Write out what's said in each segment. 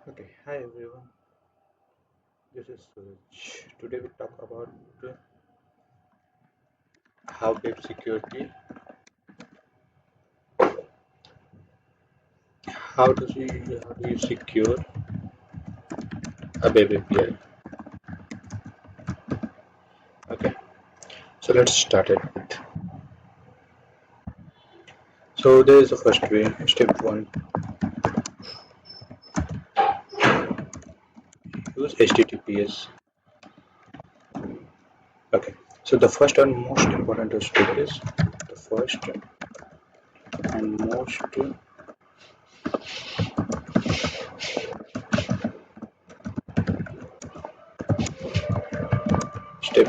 Okay, hi everyone. This is Suraj. Today we talk about how web security, how do you secure a web API. Okay, so let's start it. So there is the first way. Step one: use HTTPS. Okay, so the first and most important step is the first and most step.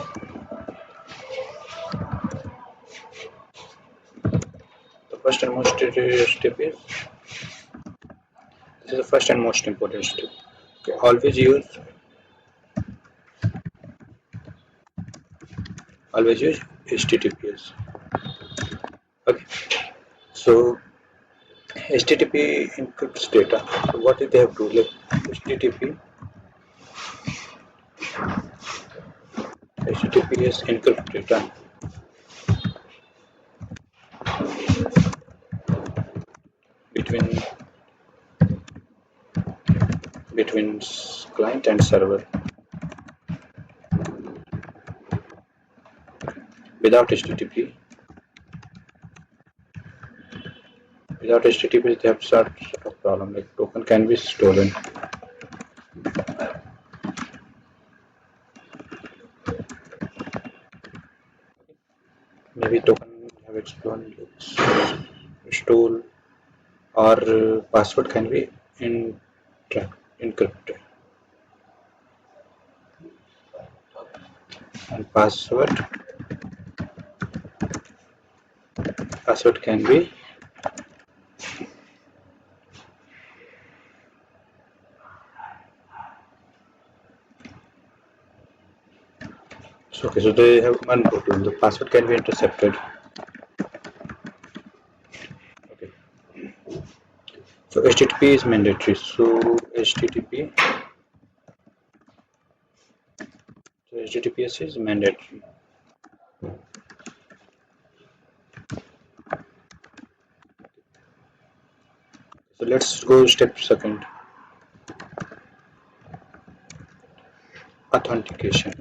The first and most step is this is the first and most important step. Okay, always use HTTPS. Okay, so HTTP encrypts data. So what did they have to do? Like HTTPS encrypt data between client and server. Without HTTP, without HTTP, they have sort of problem. Like token can be stolen. Maybe token have its stole, or password can be in, encrypted, and password can be. So, okay, so they have one tool. The password can be intercepted. Okay. So HTTP is mandatory. So HTTPS is mandatory. So let's go step second. Authentication.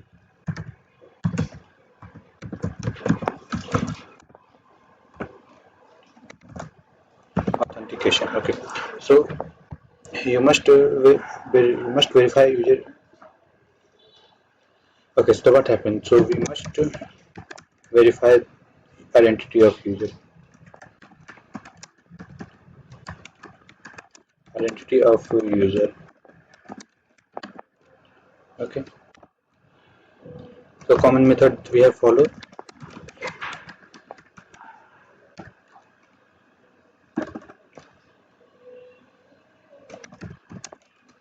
Authentication. Okay. So you must verify user. Okay. So what happened? So we must verify identity of user. Identity of user. Okay. So common method we have followed.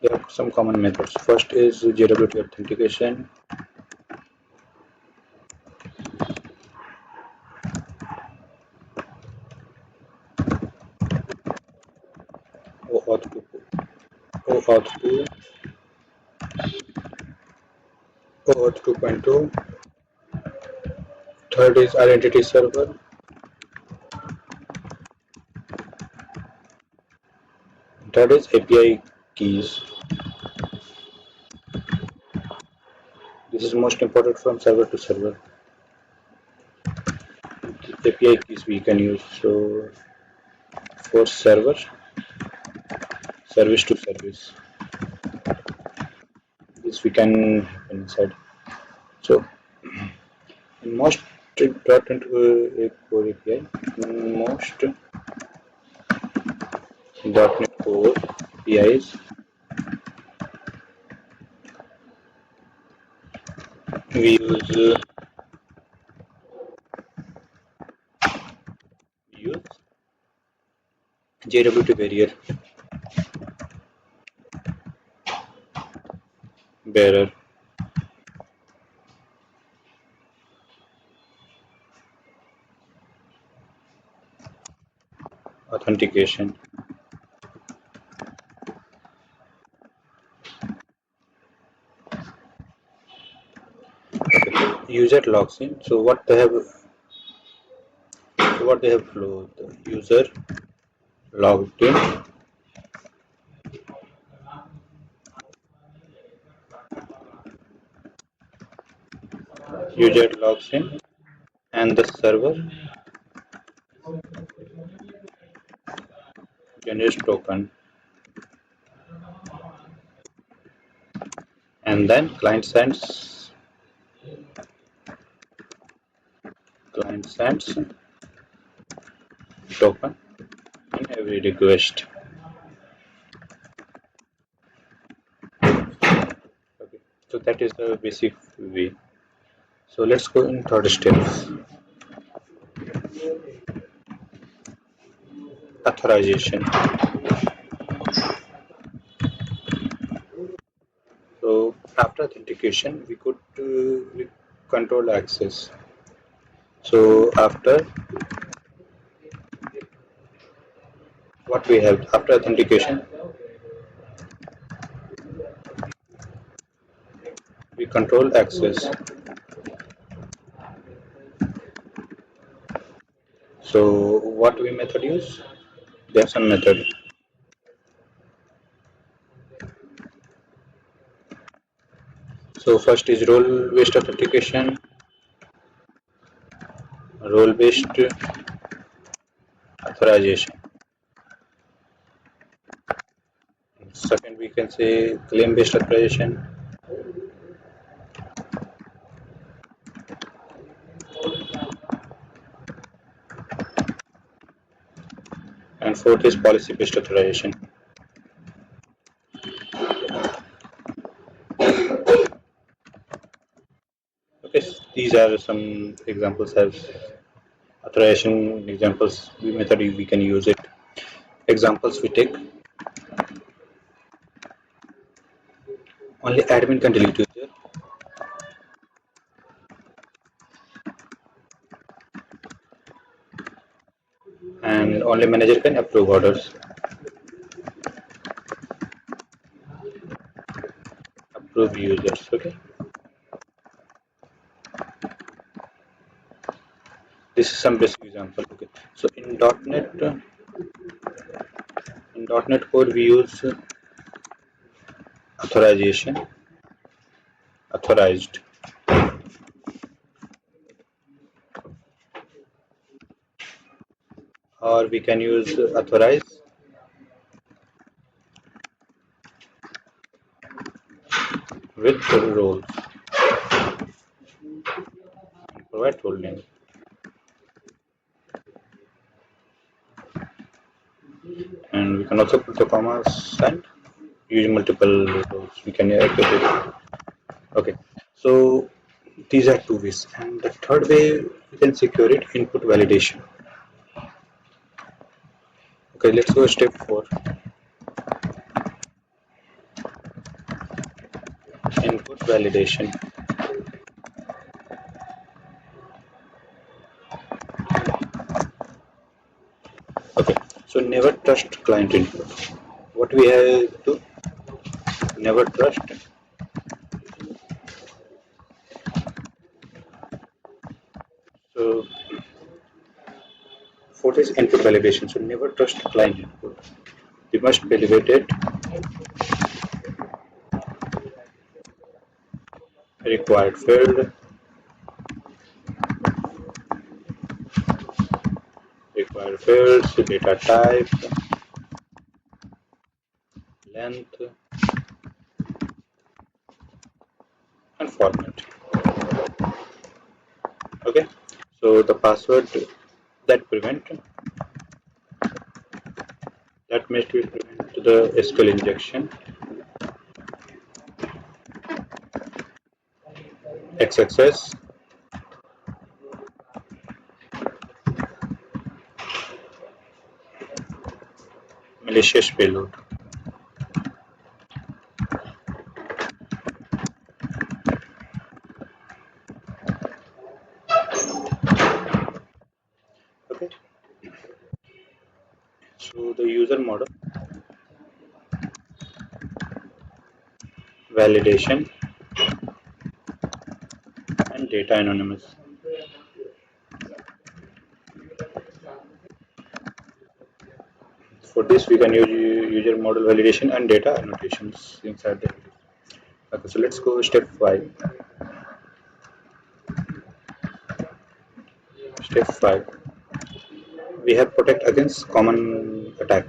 There are some common methods. First is JWT authentication. OAuth 2, OAuth 2, OAuth 2.2. Third is identity server. Third is API keys. This is most important from server to server. API keys we can use. So for server, service to service. This we can have inside. So most important core API, most .NET Core APIs we use JWT barrier bearer. Authentication. user logs in. So what they have flow, the user logged in, user logs in, and the server generates token, and then client sends token in every request. Okay, so that is the basic way. So let's go in third steps, authorization. So after authentication, we control access. So after what we have after authentication, we control access. So what we method use? There's some method. So first is role-based authentication, role-based authorization. Second, we can say claim-based authorization. And fourth is policy-based authorization. Okay, these are some examples as authorization examples method we can use it. Examples we take: only admin can delete user, and only manager can approve orders. Approve users. Okay, this is some basic example. Okay, so in .NET Core we use authorization, authorized, or we can use authorize with roles and provide role name. And we can also put the commas and use multiple roles. We can activate it. Okay, so these are two ways, and the third way we can secure it: input validation. Okay, let's go step 4, input validation. Okay, so never trust client input. What we have to never trust. So fourth is input validation. So never trust client input. We must validate it. Required field, required fields, data type, length, and format. Okay, so the password that prevent that must be prevent the SQL injection, XXS, malicious payload. Okay, so the user model, validation, and data anonymous. For this, we can use user model validation and data annotations inside the. Okay, so let's go step 5. Step 5. We have protect against common attack.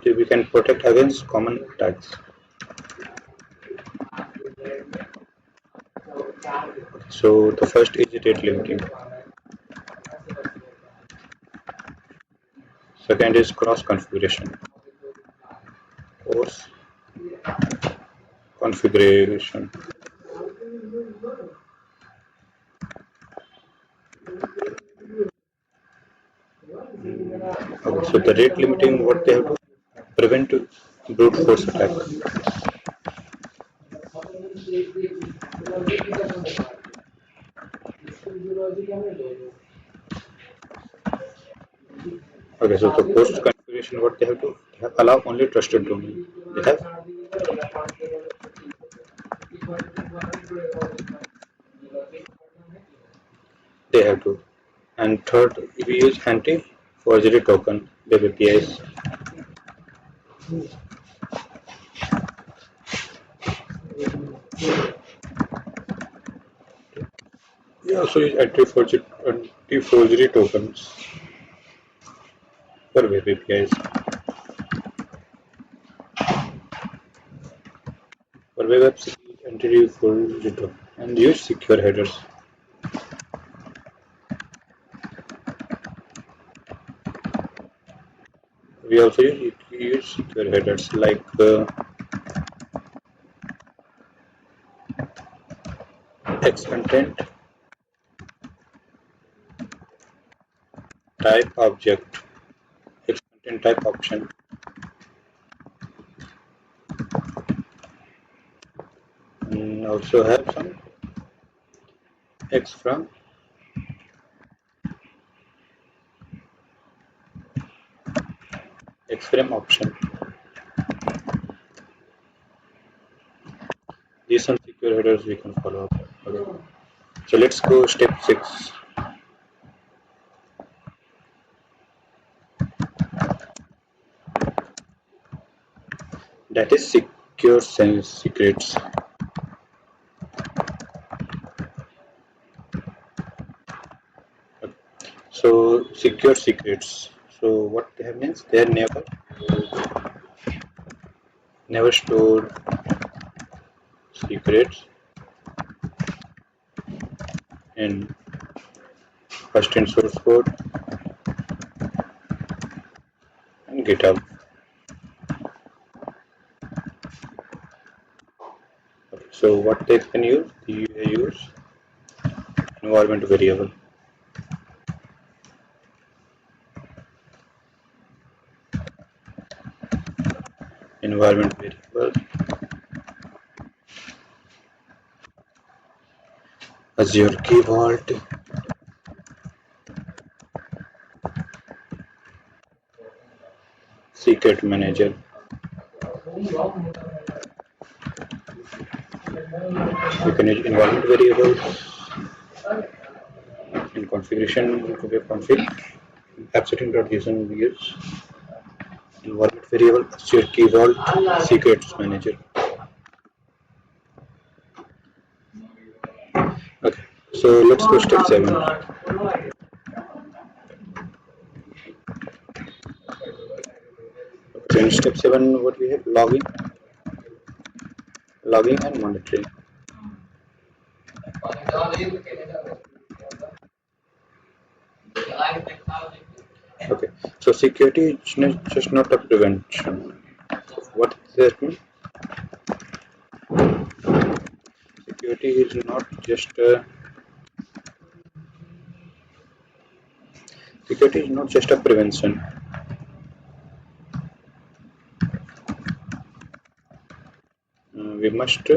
So we can protect against common attacks. So the first is rate limiting. Second is cross configuration. Course configuration. Okay, so the rate limiting, what they have to prevent brute force attack. Okay, so the post configuration, what they have allow only trusted domain. They have to. And third, we use anti forgery token web APIs. We also use anti forgery tokens for web APIs. For web apps, we use anti forgery token and use secure headers. We also use secure headers like X content type object, X content type option, and also have some X from X frame option. These are secure headers we can follow up. Okay. So let's go step 6. That is secure secrets. So secure secrets. So what they have means they are never stored secrets in first in source code and GitHub. So what they can use? You use environment variable. Environment variable. Azure Key Vault. Secret Manager. You can use environment variables in configuration config. App setting.json we use environment variable, Azure Key Vault, Secrets Manager. Okay, so let's go step 7. So in step 7, what we have? Logging and monitoring. Okay, so security is just not a prevention. What does that mean? Security is not just a security is not just a prevention. We must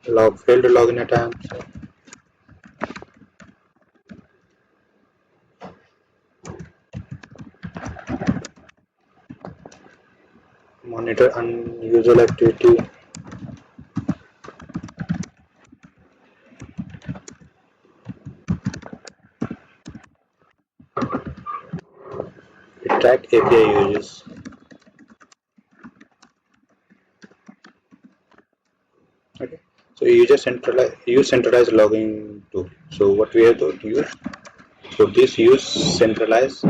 log failed login attempts. monitor unusual activity, track API uses. Okay, so you just centralize logging tool. So what we have to use? So this use centralize.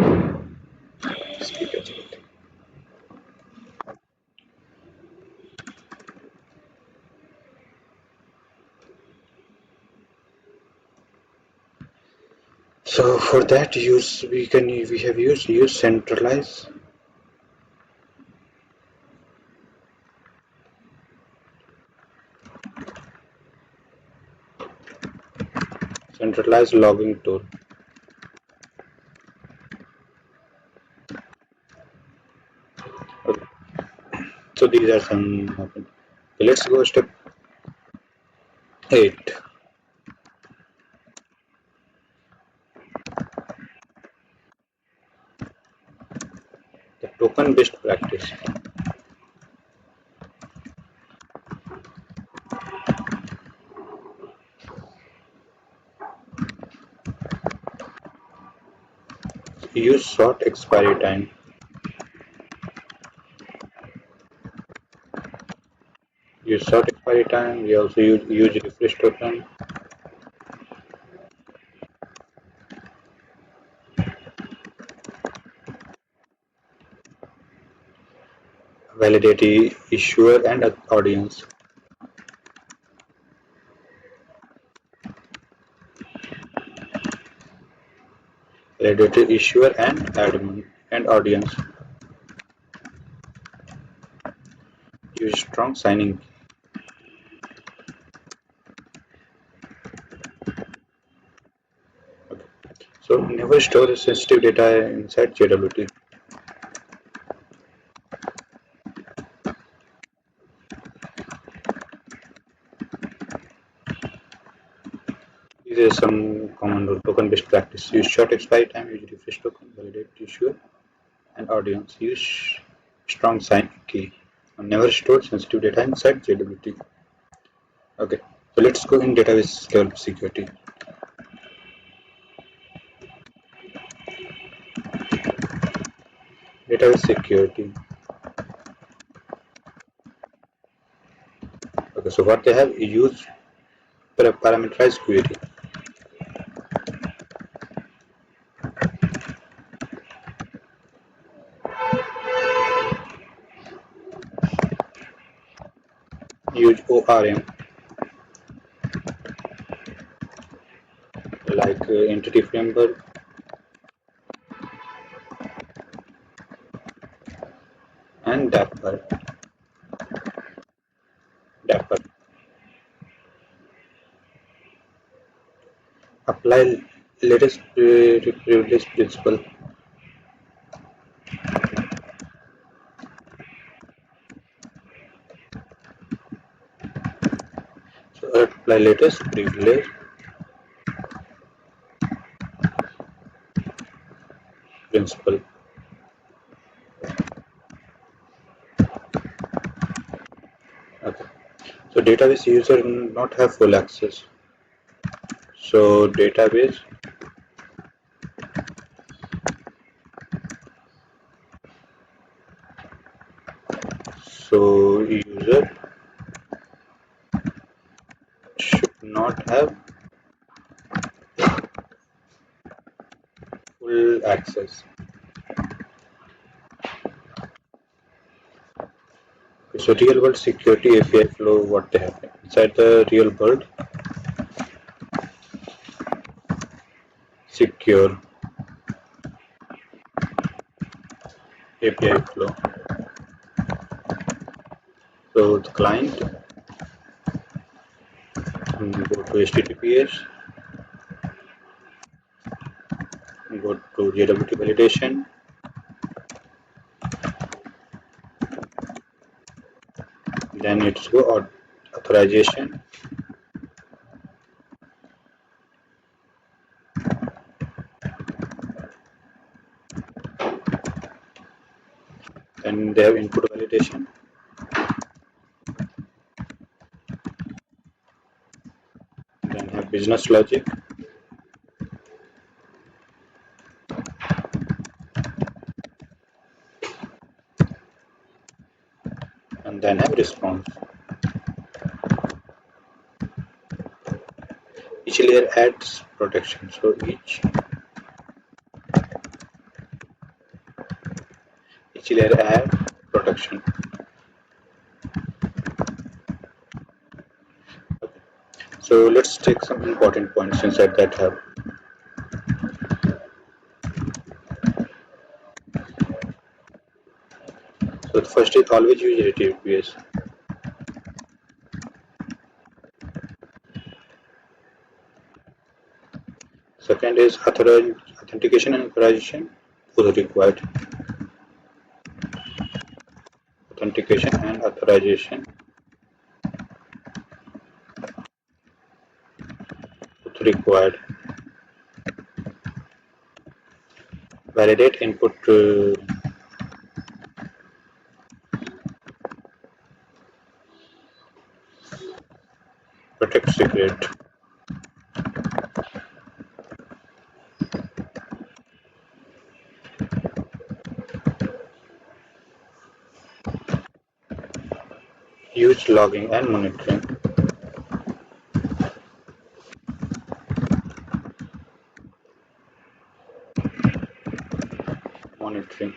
So for that use, we have used use centralize. Centralized logging tool. Okay. So these are some. Okay, let's go step 8. The token based practice. Use short expiry time. Use short expiry time. We also use refresh token. Validate issuer and audience. Validate issuer and admin and audience. Use strong signing. Okay. So never store sensitive data inside JWT. These are some common token based practice. Use short expiry time, use refresh token, validate issuer and audience. Use strong sign key. And never store sensitive data inside JWT. Okay, so let's go in database level security. Database security. Okay, so what they have use parameterized query. Use ORM like entity framework and Dapper. Apply latest privilege principle. So apply latest privilege principle. Okay. So database user not have full access. So database so user should not have full access. Okay, so real world security API flow what they have inside the real world secure API flow. So the client go to HTTPS, go to JWT validation, then it's go authorization, Then they have input validation, then have business logic, and then have response. Each layer adds protection, so each layer adds protection. Okay. So let's take some important points inside that hub. So the first is always use HTTPS. Second is authentication and authorization, both required. Authentication and authorization, both required. Validate input, protect secret. Use logging and monitoring. Monitoring.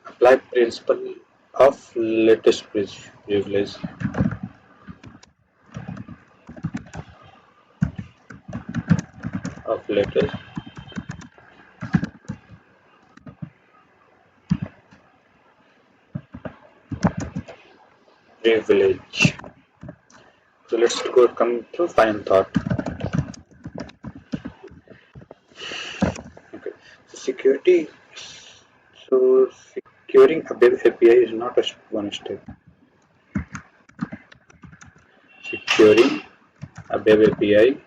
Apply principle of latest privilege. Of latest privilege. So let's come to final thought. Okay. So security. So securing a web API is not a one step. Securing a web API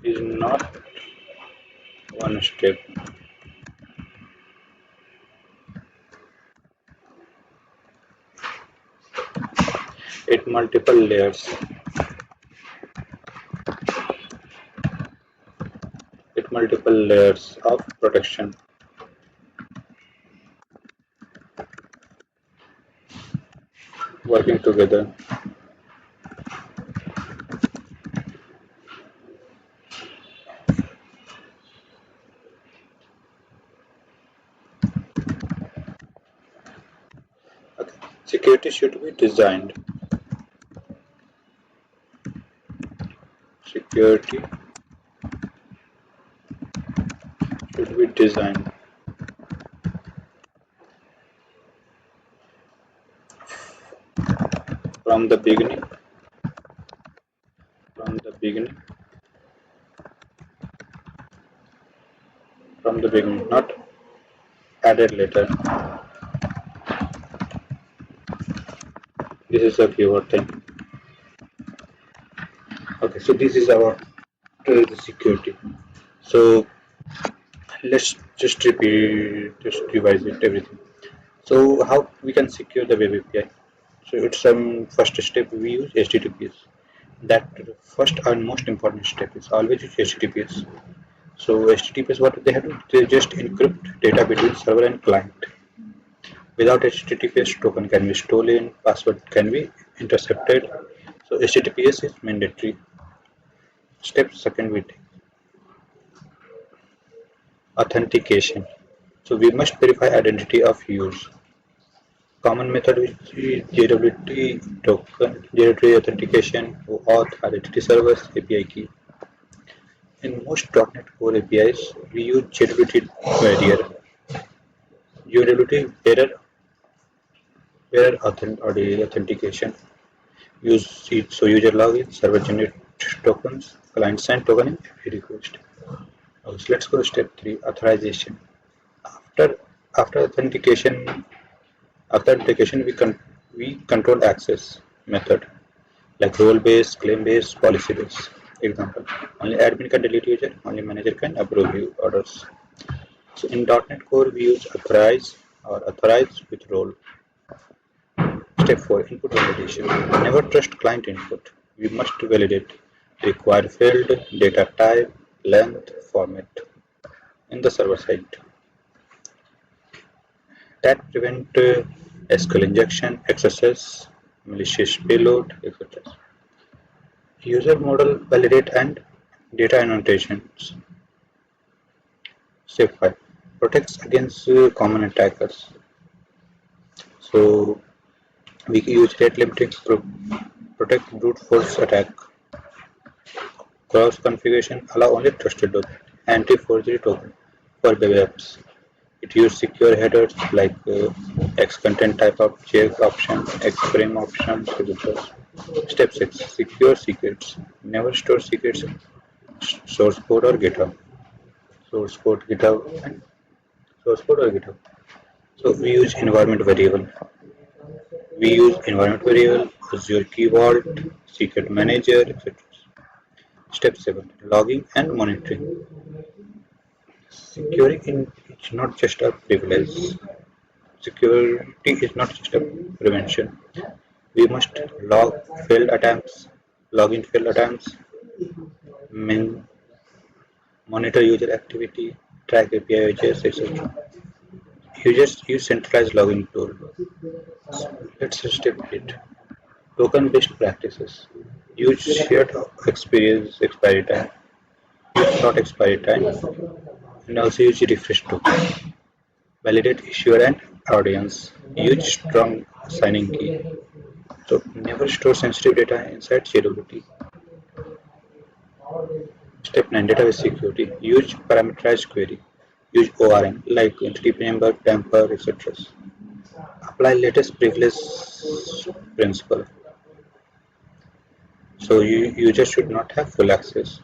is not one step. It multiple layers. It multiple layers of protection. Working together. Okay. Security should be designed. Security should be designed from the beginning. From the beginning. From the beginning, not added later. This is a keyword thing. Okay, so this is our the security. So let's just revise it everything. So how we can secure the web API? So it's some first step we use HTTPS. That first and most important step is always use HTTPS. So HTTPS, what they have to do? They just encrypt data between server and client. Without HTTPS, token can be stolen, password can be intercepted. So HTTPS is mandatory. Step second we take authentication. So we must verify identity of use. Common method is JWT token, JWT authentication, auth, identity servers, API key. In most .NET Core APIs, we use JWT barrier. JWT bearer authentication. Use it so user login, server generate tokens, client send token in every request. So let's go to step 3, authorization. After after authentication we control access method like role based, claim based, policy based. Example, only admin can delete user, only manager can approve orders. So in .NET Core, we use authorize or authorize with role. Step 4. Input validation. Never trust client input. We must validate required field, data type, length, format in the server side. That prevent SQL injection, XSS, malicious payload, etc. User model validate and data annotations. Step 5. Protects against common attackers. So we use rate limiting to protect brute force attack. Cross configuration allow only trusted token. Anti-forgery token for web apps. It uses secure headers like X content type of check option, X frame option, etc. Step 6. Secure secrets. Never store secrets in source code or GitHub. Source code GitHub and source code or GitHub. So we use environment variable. We use environment variable, Azure Key Vault, Secret Manager, etc. Step 7. Logging and monitoring. Securing is not just a privilege. Security is not just a prevention. We must log failed attempts, log in failed attempts, monitor user activity, track API users, etc. Users use centralized logging tool. Let's step 8. Token based practices. Use shared experience expiry time. Use not expiry time and also use refresh token. Validate issuer and audience. Use strong signing key. So never store sensitive data inside JWT. Step 9. Database security. Use parameterized query. Use ORM like entity member, temper, etc. Apply latest privilege principle. So users should not have full access.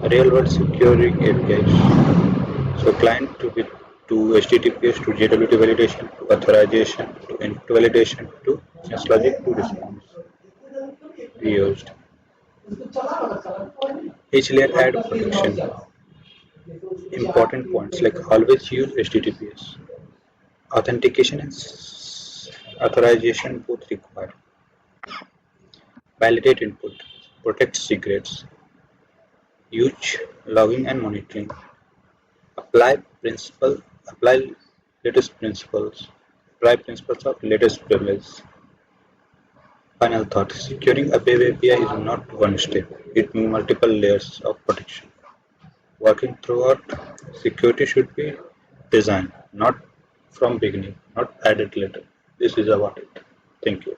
Real world securing APIs. So client to HTTPS to JWT validation to authorization to input validation to logic to response. We used each layer add protection. Important points like always use HTTPS. Authentication and authorization both required. Validate input. Protect secrets. Use logging and monitoring. Apply principle. Apply latest principles. Apply principles of latest privilege. Final thought: securing a web API is not one step, it means multiple layers of protection. Working throughout, security should be designed, not from beginning, not added later. This is about it. Thank you.